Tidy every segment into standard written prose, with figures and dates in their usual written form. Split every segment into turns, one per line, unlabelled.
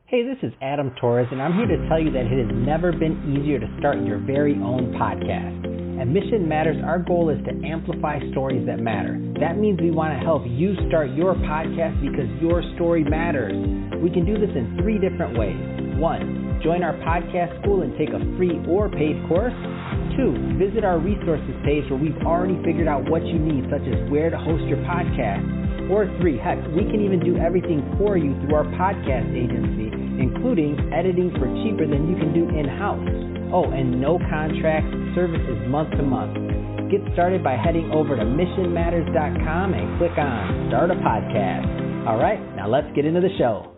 Hey, this is Adam Torres, and I'm here to tell you that it has never been easier to start your very own podcast. At Mission Matters, our goal is to amplify stories that matter. That means we want to help you start your podcast because your story matters. We can do this in 3 different ways. 1, join our podcast school and take a free or paid course. 2, visit our resources page where we've already figured out what you need, such as where to host your podcast. Or 3, heck, we can even do everything for you through our podcast agency, including editing for cheaper than you can do in-house. Oh, and no contracts, service is month to month. Get started by heading over to missionmatters.com and click on Start a Podcast. All right, now let's get into the show.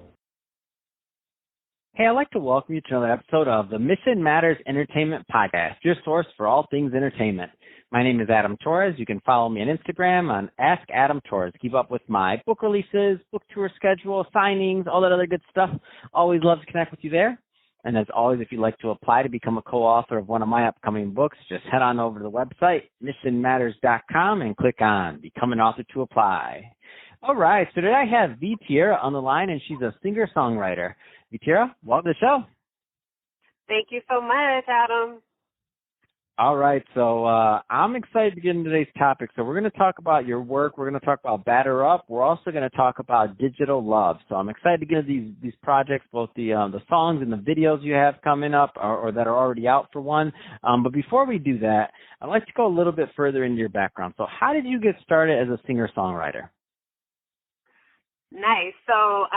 Hey, I'd like to welcome you to another episode of the Mission Matters Entertainment Podcast, your source for all things entertainment. My name is Adam Torres. You can follow me on Instagram on Ask Adam Torres. Keep up with my book releases, book tour schedule, signings, all that other good stuff. Always love to connect with you there. And as always, if you'd like to apply to become a co-author of one of my upcoming books, just head on over to the website, missionmatters.com, and click on Become an Author to apply. All right, so today I have Tiarrá on the line, and she's a singer-songwriter. Tiarrá, welcome to the show.
Thank you so much, Adam.
All right, so I'm excited to get into today's topic. So we're going to talk about your work. We're going to talk about Batter Up. We're also going to talk about digital love. So I'm excited to get into these projects, both the songs and the videos you have coming up or that are already out for one. But before we do that, I'd like to go a little bit further into your background. So how did you get started as a singer-songwriter?
Nice. So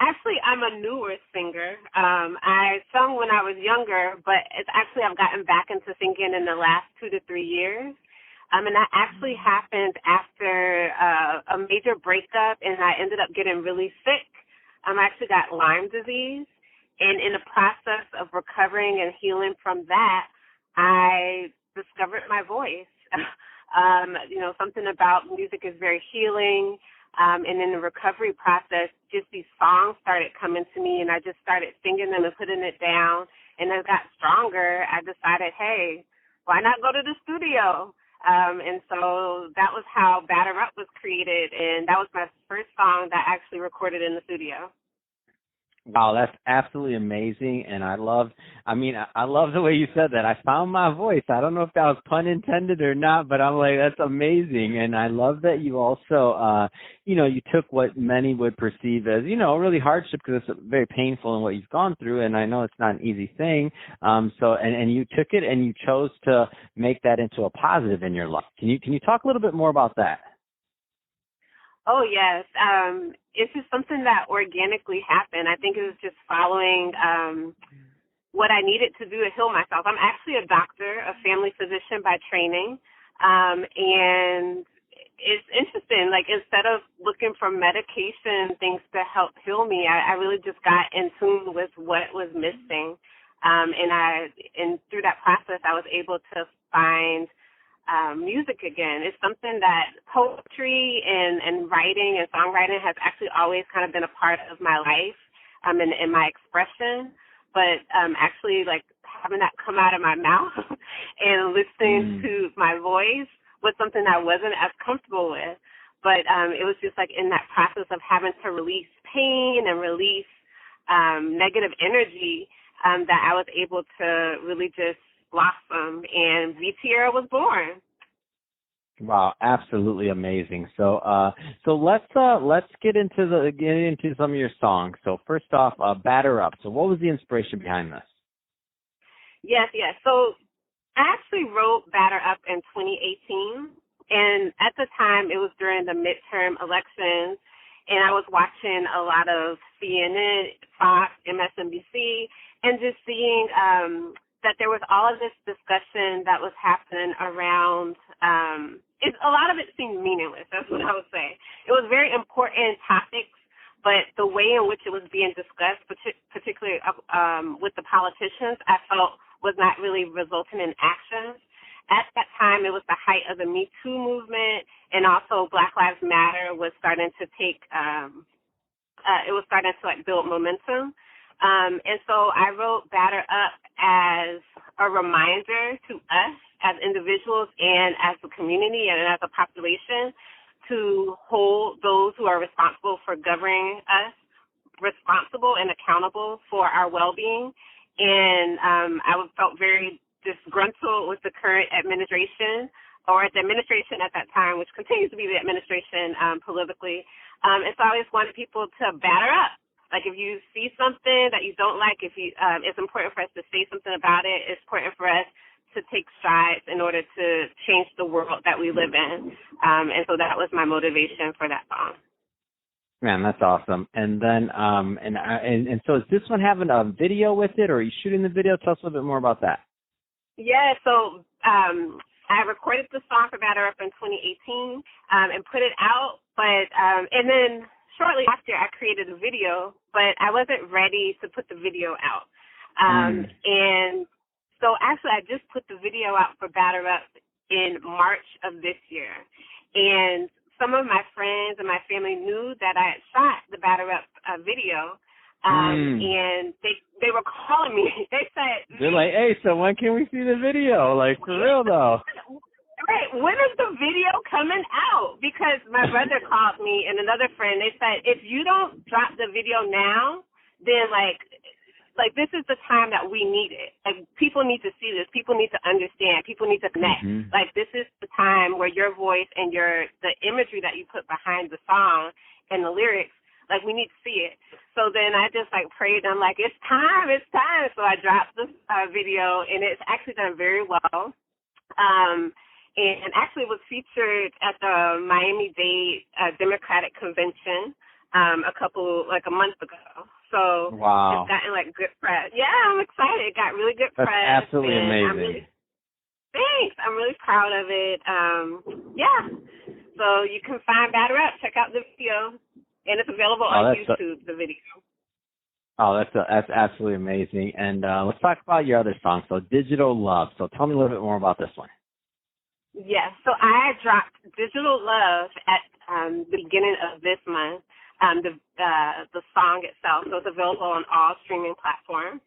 actually, I'm a newer singer. I sung when I was younger, but I've gotten back into singing in the last 2 to 3 years. And that actually happened after a major breakup, and I ended up getting really sick. I actually got Lyme disease, and in the process of recovering and healing from that, I discovered my voice. Something about music is very healing. And in the recovery process, just these songs started coming to me, and I just started singing them and putting it down. And as I got stronger, I decided, hey, why not go to the studio? And so that was how Batter Up was created, and that was my first song that I actually recorded in the studio.
Wow, that's absolutely amazing, and I love the way you said that. I found my voice. I don't know if that was pun intended or not, but I'm like, that's amazing, and I love that you also, you took what many would perceive as, really hardship because it's very painful in what you've gone through, and I know it's not an easy thing. And you took it and you chose to make that into a positive in your life. Can you talk a little bit more about that?
Oh, yes. It's just something that organically happened. I think it was just following what I needed to do to heal myself. I'm actually a doctor, a family physician by training, and it's interesting. Like, instead of looking for medication, things to help heal me, I really just got in tune with what was missing, and through that process, I was able to find music again. It's something that poetry and writing and songwriting has actually always kind of been a part of my life in my expression, but actually like having that come out of my mouth and listening to my voice was something that I wasn't as comfortable with. But it was just like in that process of having to release pain and release negative energy that I was able to really just blossom, and Tiarrá was born.
Wow, absolutely amazing. So let's get into some of your songs. So first off, Batter Up. So what was the inspiration behind this?
Yes. So I actually wrote Batter Up in 2018, and at the time it was during the midterm elections, and I was watching a lot of CNN, Fox, MSNBC, and just seeing that there was all of this discussion that was happening around, a lot of it seemed meaningless, that's what I would say. It was very important topics, but the way in which it was being discussed, particularly with the politicians, I felt was not really resulting in actions. At that time, it was the height of the Me Too movement, and also Black Lives Matter was starting to build momentum. And so I wrote Batter Up as a reminder to us as individuals and as a community and as a population to hold those who are responsible for governing us responsible and accountable for our well-being. And I felt very disgruntled with the current administration, or the administration at that time, which continues to be the administration politically. And so I always wanted people to batter up. Like if you see something that you don't like, it's important for us to say something about it. It's important for us to take strides in order to change the world that we live in. And so that was my motivation for that song.
Man, that's awesome. And then, and so is this one having a video with it, or are you shooting the video? Tell us a little bit more about that.
Yeah, so I recorded the song for Batter Up in 2018 and put it out, but and then shortly after I created a video, but I wasn't ready to put the video out. And so actually I just put the video out for Batter Up in March of this year. And some of my friends and my family knew that I had shot the Batter Up video. And they were calling me. They said,
they're like, hey, so when can we see the video? Like, for real, though.
Right. When is the video coming out? Because my brother called me and another friend. They said, if you don't drop the video now, then, like this is the time that we need it. Like, people need to see this. People need to understand. People need to connect. Like, this is the time where your voice and the imagery that you put behind the song and the lyrics, like, we need to see it. So then I just, prayed. I'm like, it's time. So I dropped the video, and it's actually done very well. And actually was featured at the Miami-Dade Democratic Convention a month ago. So
wow.
It's gotten, good press. Yeah, I'm excited. It got really good
That's
press.
That's absolutely amazing.
Thanks. I'm really proud of it. Yeah. So you can find Batter Up. Check out the video. And it's available on YouTube, the video.
Oh, that's absolutely amazing. And let's talk about your other song, so Digital Love. So tell me a little bit more about this one.
Yes. So I dropped Digital Love at the beginning of this month, the song itself. So it's available on all streaming platforms.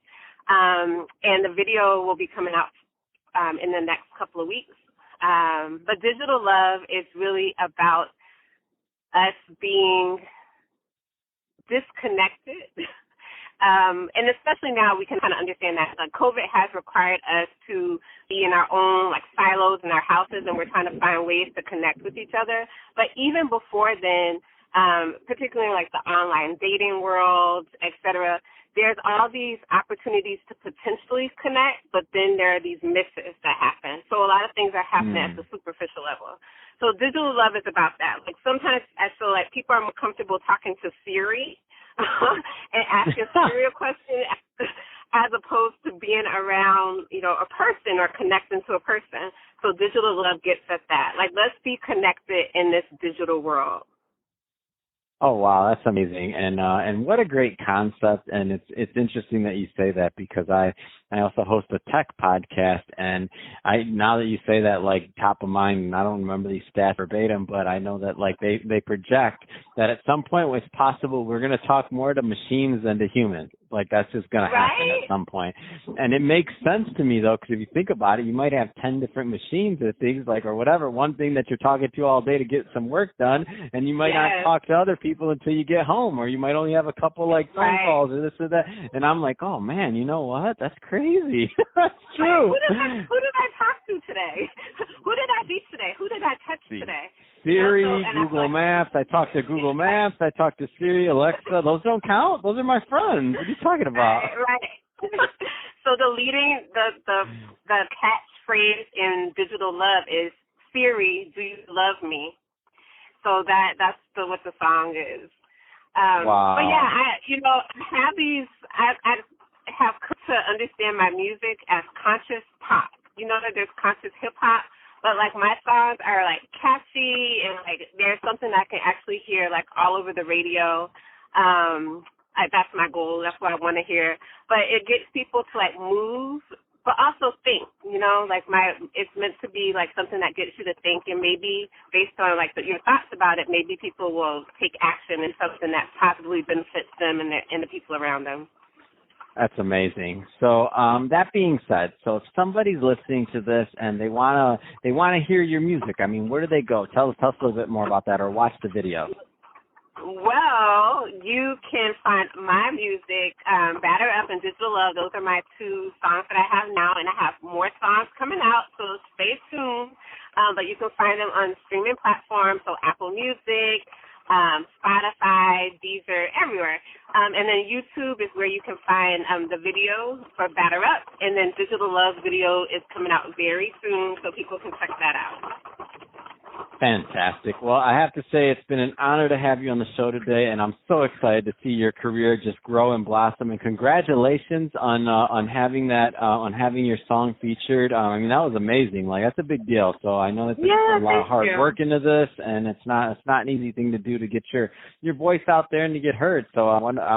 And the video will be coming out in the next couple of weeks. But Digital Love is really about us being disconnected. And especially now we can kind of understand that COVID has required us to be in our own silos in our houses, and we're trying to find ways to connect with each other. But even before then, particularly the online dating world, et cetera, there's all these opportunities to potentially connect, but then there are these misses that happen. So a lot of things are happening at the superficial level. So Digital Love is about that. Sometimes I feel like people are more comfortable talking to Siri and asking Siri a question as opposed to being around, a person or connecting to a person. So Digital Love gets at that. Let's be connected in this digital world.
Oh wow, that's amazing, and what a great concept. And it's interesting that you say that, because I also host a tech podcast, and now that you say that, top of mind, and I don't remember these stats verbatim, but I know that they project that at some point it's possible we're going to talk more to machines than to humans. That's just going to happen at some point. And it makes sense to me, though, because if you think about it, you might have 10 different machines or things or whatever, one thing that you're talking to all day to get some work done, and you might not talk to other people until you get home, or you might only have a couple phone calls or this or that. And I'm like, oh man, you know what? That's crazy. That's true.
Who did I talk to today? Who did I meet today? Who did I touch today?
Siri, Google Maps. I talked to Google Maps. I talked to Siri, Alexa. Those don't count. Those are my friends. What are you talking about?
Right. So the catchphrase in Digital Love is, Siri, do you love me? So that's what the song is.
Wow.
But yeah, I have come to understand my music as conscious pop. That there's conscious hip hop, but my songs are catchy, and there's something I can actually hear all over the radio. That's my goal. That's what I want to hear. But it gets people to move, but also think. It's meant to be something that gets you to think, and maybe based on your thoughts about it, maybe people will take action in something that possibly benefits them and the people around them.
That's amazing. So that being said, so if somebody's listening to this and they wanna hear your music, where do they go? Tell us a little bit more about that, or watch the video.
Well, you can find my music, Batter Up and Digital Love. Those are my two songs that I have now, and I have more songs coming out, so stay tuned. But you can find them on streaming platforms, so Apple Music, Spotify, Deezer, everywhere. And then YouTube is where you can find the video for Batter Up, and then Digital Love video is coming out very soon, so people can check that out.
Fantastic. Well, I have to say it's been an honor to have you on the show today, and I'm so excited to see your career just grow and blossom. And congratulations on having that on having your song featured. I mean, that was amazing. Like, that's a big deal. So I know that's a lot of hard work into this, and it's not an easy thing to do to get your voice out there and to get heard. So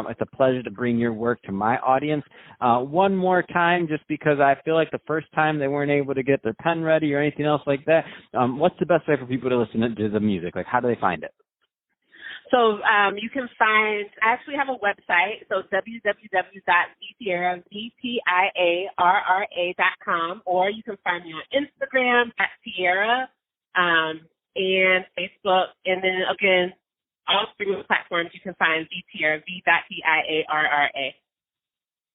it's a pleasure to bring your work to my audience one more time, just because I feel like the first time they weren't able to get their pen ready or anything else like that. What's the best way for people to listen to the music? Like, how do they find it?
So you can find, I actually have a website, so www.Tiarrá.com, or you can find me on Instagram at Tiarrá and Facebook, and then again, all streaming platforms you can find Tiarrá, V.Tiarrá.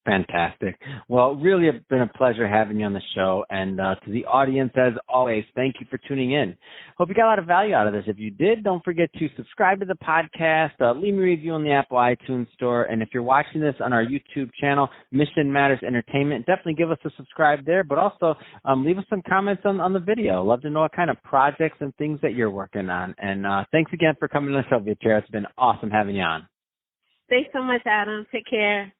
Fantastic. Well, really it's been a pleasure having you on the show. And to the audience, as always, thank you for tuning in. Hope you got a lot of value out of this. If you did, don't forget to subscribe to the podcast, leave me a review on the Apple iTunes Store. And if you're watching this on our YouTube channel, Mission Matters Entertainment, definitely give us a subscribe there. But also leave us some comments on the video. Love to know what kind of projects and things that you're working on. And thanks again for coming on the show, Tiarrá. It's been awesome having you on.
Thanks so much, Adam. Take care.